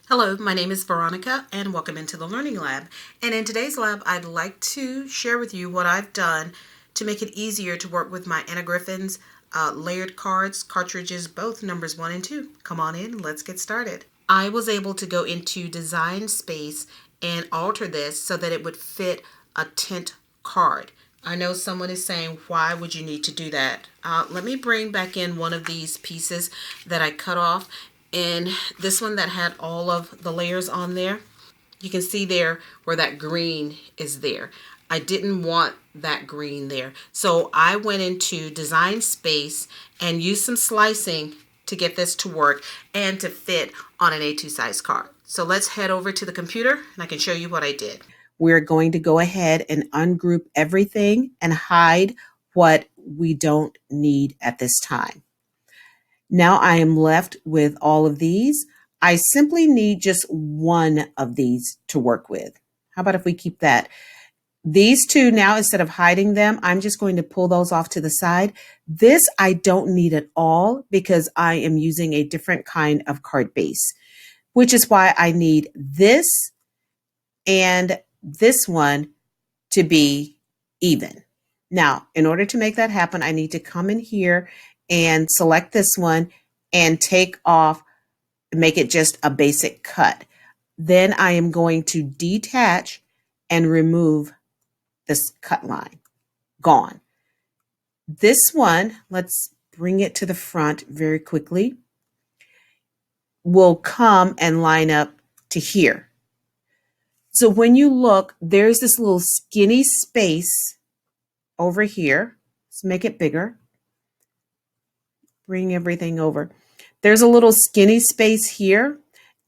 Hello, my name is Veronica and welcome into the Learning Lab. And in today's lab, I'd like to share with you what I've done to make it easier to work with my Anna Griffin's layered cards, cartridges, both numbers 1 and 2. Come on in, let's get started. I was able to go into Design Space and alter this so that it would fit a tint card. I know someone is saying, why would you need to do that? Let me bring back in one of these pieces that I cut off. And this one that had all of the layers on there, you can see there where that green is there. I didn't want that green there. So I went into Design Space and used some slicing to get this to work and to fit on an A2 size card. So let's head over to the computer and I can show you what I did. We're going to go ahead and ungroup everything and hide what we don't need at this time. Now I am left with all of these. I simply need just one of these to work with. How about if we keep that? These two now, instead of hiding them, I'm just going to pull those off to the side. This I don't need at all because I am using a different kind of card base, which is why I need this and this one to be even. Now, in order to make that happen, I need to come in here and select this one and take off, make it just a basic cut. Then I am going to detach and remove this cut line. Gone. This one, let's bring it to the front very quickly, will come and line up to here. So when you look, there's this little skinny space over here. Let's make it bigger. Bring everything over. There's a little skinny space here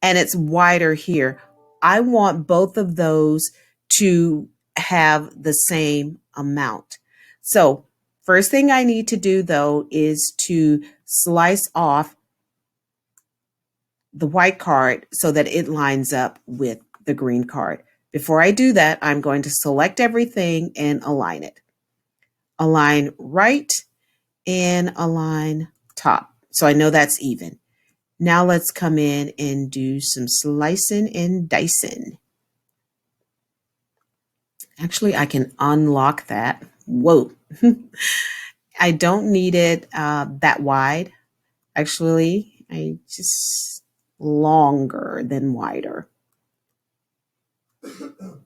and it's wider here. I want both of those to have the same amount. So first thing I need to do though is to slice off the white card so that it lines up with the green card. Before I do that, I'm going to select everything and align it. Align right and align top. So I know that's even. Now let's come in and do some slicing and dicing. Actually, I can unlock that. Whoa. I don't need it that wide. Actually, I just longer than wider. All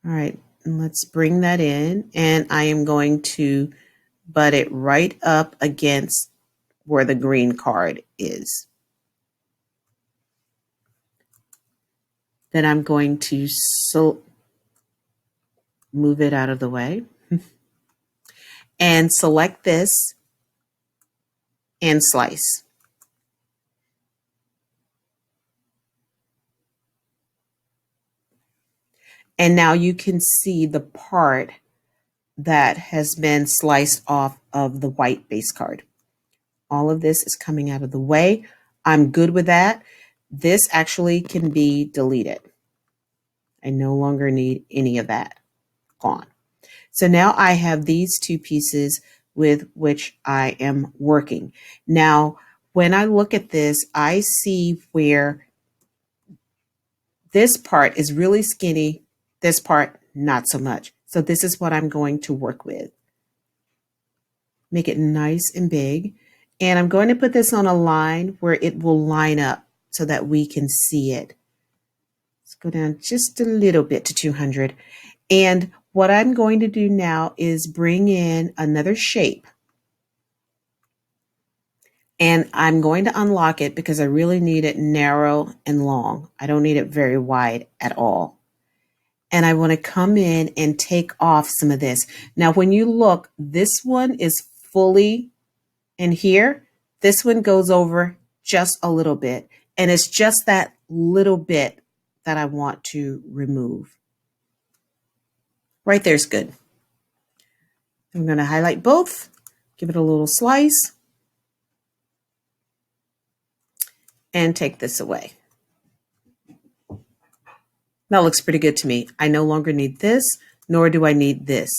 right, and let's bring that in. And I am going to butt it right up against where the green card is. Then I'm going to move it out of the way and select this and slice. And now you can see the part that has been sliced off of the white base card. All of this is coming out of the way. I'm good with that. This actually can be deleted. I no longer need any of that. Gone. So now I have these two pieces with which I am working. Now, when I look at this, I see where this part is really skinny, this part not so much. So this is what I'm going to work with. Make it nice and big. And I'm going to put this on a line where it will line up so that we can see it. Let's go down just a little bit to 200. And what I'm going to do now is bring in another shape. And I'm going to unlock it because I really need it narrow and long. I don't need it very wide at all. And I want to come in and take off some of this. Now, when you look, this one is fully in here. This one goes over just a little bit. And it's just that little bit that I want to remove. Right there's good. I'm going to highlight both, give it a little slice, and take this away. That looks pretty good to me. I no longer need this, nor do I need this.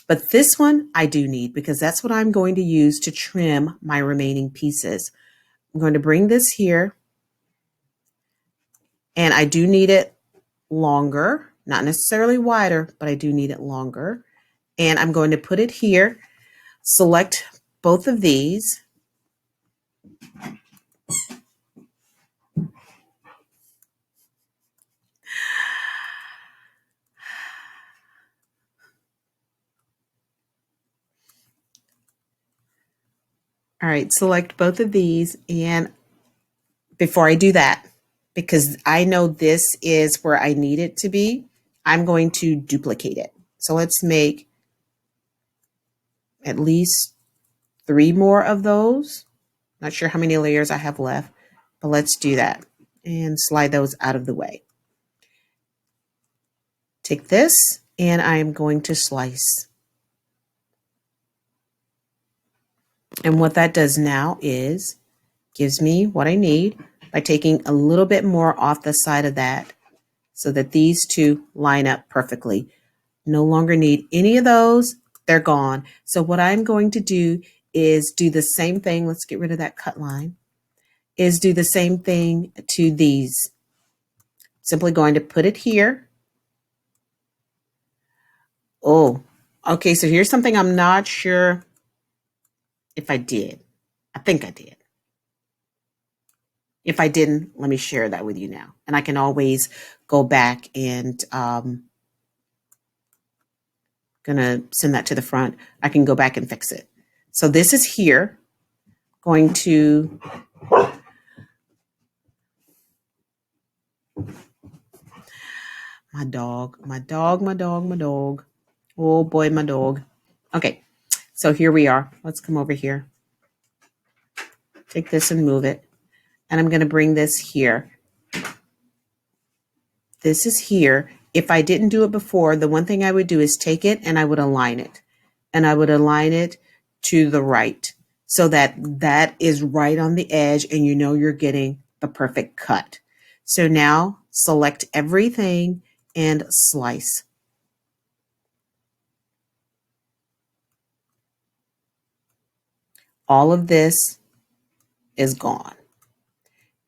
But this one I do need because that's what I'm going to use to trim my remaining pieces. I'm going to bring this here And I do need it longer, not necessarily wider, but I do need it longer. And I'm going to put it here, select both of these. All right, select both of these. And before I do that, because I know this is where I need it to be, I'm going to duplicate it. So let's make at least 3 more of those. Not sure how many layers I have left, but let's do that and slide those out of the way. Take this and I am going to slice. And what that does now is gives me what I need by taking a little bit more off the side of that so that these two line up perfectly. No longer need any of those. They're gone. So what I'm going to do is do the same thing. Let's get rid of that cut line. Is do the same thing to these. Simply going to put it here. Oh, okay. So here's something I'm not sure if I did. I think I did. If I didn't, let me share that with you now. And I can always go back and gonna send that to the front. I can go back and fix it. So this is here. Going to my dog. Oh boy, my dog. Okay, so here we are. Let's come over here. Take this and move it. And I'm gonna bring this here. This is here. If I didn't do it before, the one thing I would do is take it and I would align it. And I would align it to the right so that that is right on the edge and you know you're getting the perfect cut. So now select everything and slice. All of this is gone.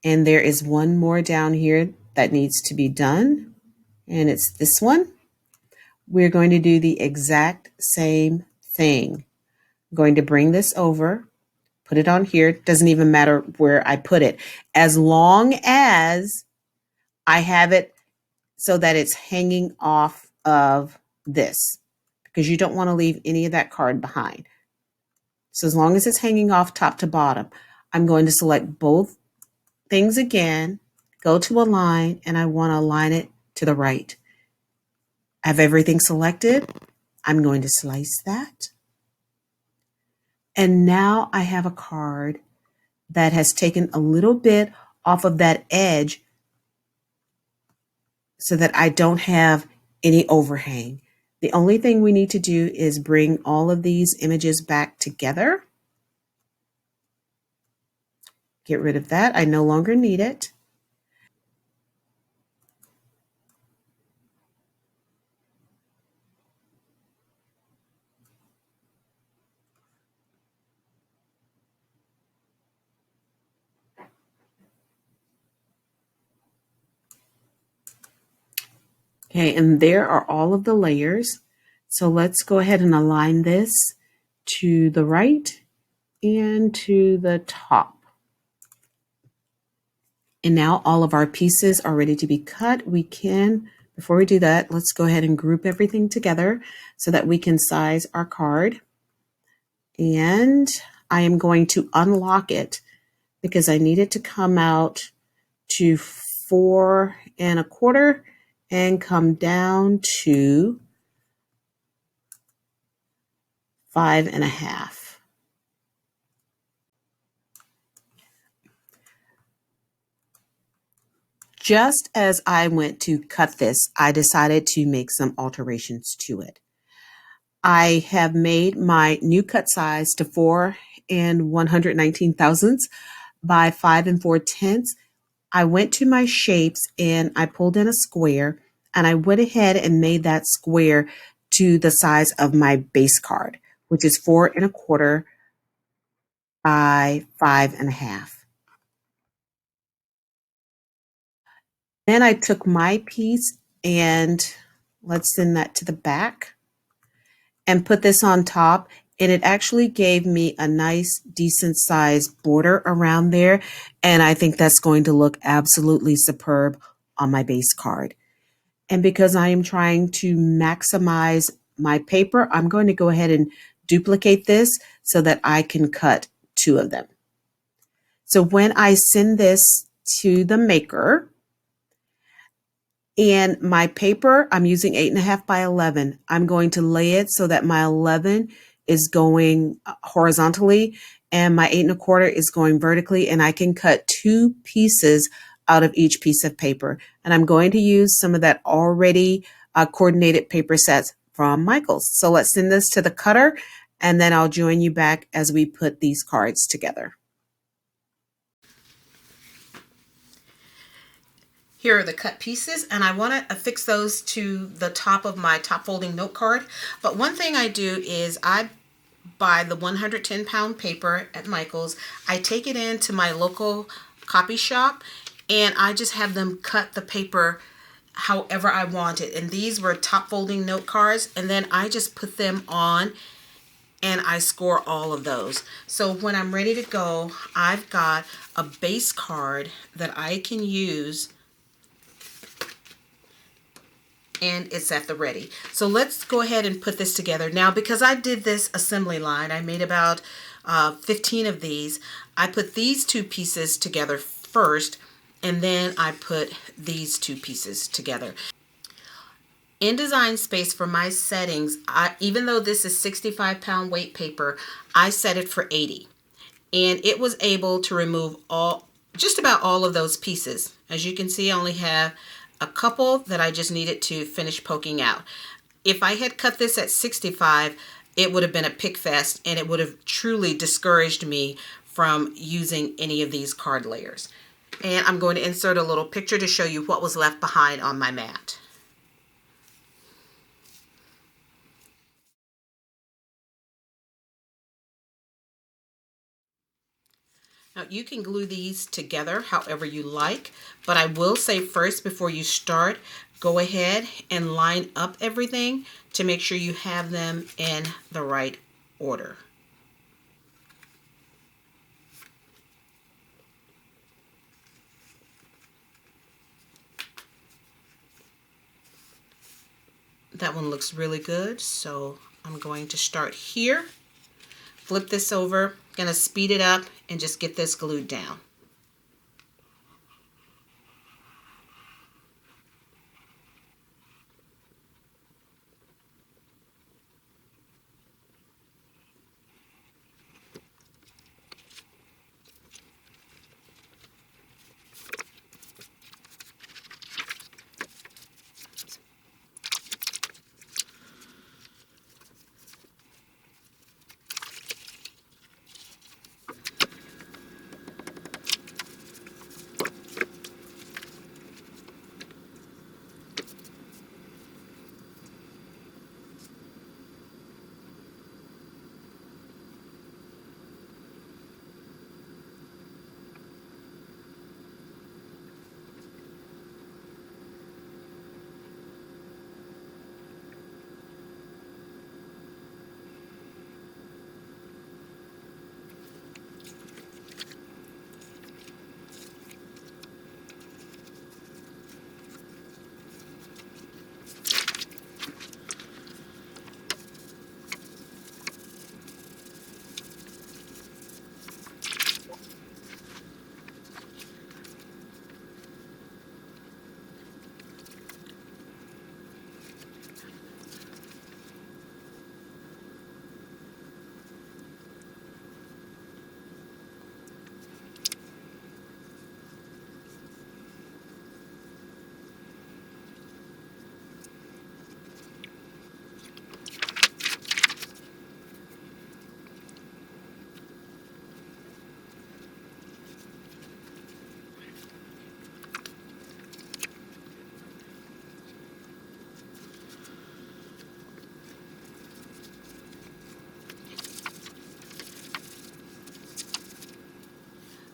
And there is one more down here that needs to be done. And it's this one. We're going to do the exact same thing. I'm going to bring this over, put it on here. It doesn't even matter where I put it, as long as I have it so that it's hanging off of this, because you don't want to leave any of that card behind. So as long as it's hanging off top to bottom, I'm going to select both things again, go to align, and I want to align it to the right. I have everything selected. I'm going to slice that. And now I have a card that has taken a little bit off of that edge so that I don't have any overhang. The only thing we need to do is bring all of these images back together. Get rid of that. I no longer need it. Okay, and there are all of the layers. So let's go ahead and align this to the right and to the top. And now all of our pieces are ready to be cut. We can, before we do that, let's go ahead and group everything together so that we can size our card. And I am going to unlock it because I need it to come out to 4¼ and come down to 5½. Just as I went to cut this, I decided to make some alterations to it. I have made my new cut size to 4 119 by 5 4/10. I went to my shapes and I pulled in a square and I went ahead and made that square to the size of my base card, which is 4¼ by 5½. Then I took my piece and let's send that to the back and put this on top. And it actually gave me a nice, decent sized border around there. And I think that's going to look absolutely superb on my base card. And because I am trying to maximize my paper, I'm going to go ahead and duplicate this so that I can cut two of them. So when I send this to the maker, and my paper, I'm using 8.5 by 11. I'm going to lay it so that my 11 is going horizontally and my 8.25 is going vertically, and I can cut two pieces out of each piece of paper. And I'm going to use some of that already coordinated paper sets from Michaels. So let's send this to the cutter, and then I'll join you back as we put these cards together. Here are the cut pieces, and I want to affix those to the top of my top folding note card. But one thing I do is I buy the 110-pound paper at Michael's. I take it into my local copy shop, and I just have them cut the paper however I want it. And these were top folding note cards, and then I just put them on and I score all of those. So when I'm ready to go, I've got a base card that I can use, and it's at the ready. So let's go ahead and put this together. Now, because I did this assembly line, I made about 15 of these. I put these two pieces together first, and then I put these two pieces together. In Design Space for my settings, even though this is 65-pound weight paper, I set it for 80. And it was able to remove just about all of those pieces. As you can see, I only have a couple that I just needed to finish poking out. If I had cut this at 65, it would have been a pick fest, and it would have truly discouraged me from using any of these card layers. And I'm going to insert a little picture to show you what was left behind on my mat. Now, you can glue these together however you like, but I will say first, before you start, go ahead and line up everything to make sure you have them in the right order. That one looks really good, so I'm going to start here. Flip this over, gonna speed it up and just get this glued down.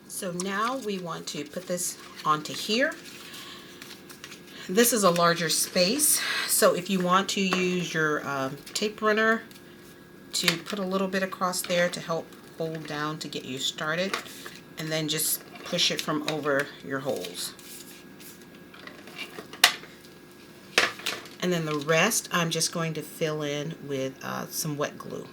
So now we want to put this onto here. This is a larger space, so if you want to use your tape runner to put a little bit across there to help hold down to get you started, and then just push it from over your holes. And then the rest I'm just going to fill in with some wet glue.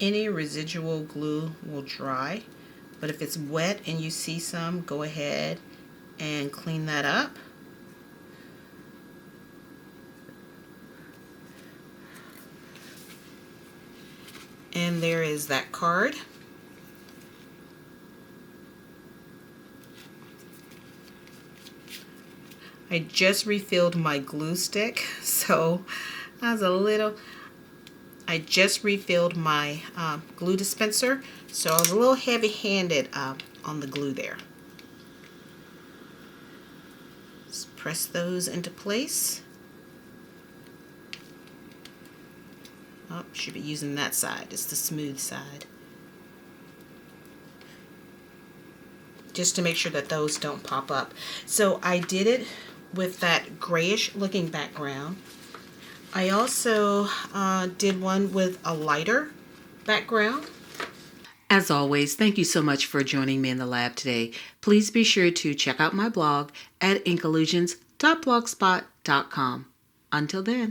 Any residual glue will dry, but if it's wet and you see some, go ahead and clean that up. And there is that card. I just refilled my glue stick, so I just refilled my glue dispenser, so I was a little heavy-handed on the glue there. Just press those into place. Oh, should be using that side. It's the smooth side. Just to make sure that those don't pop up. So I did it with that grayish looking background. I also did one with a lighter background. As always, thank you so much for joining me in the lab today. Please be sure to check out my blog at inkollusions.blogspot.com. Until then.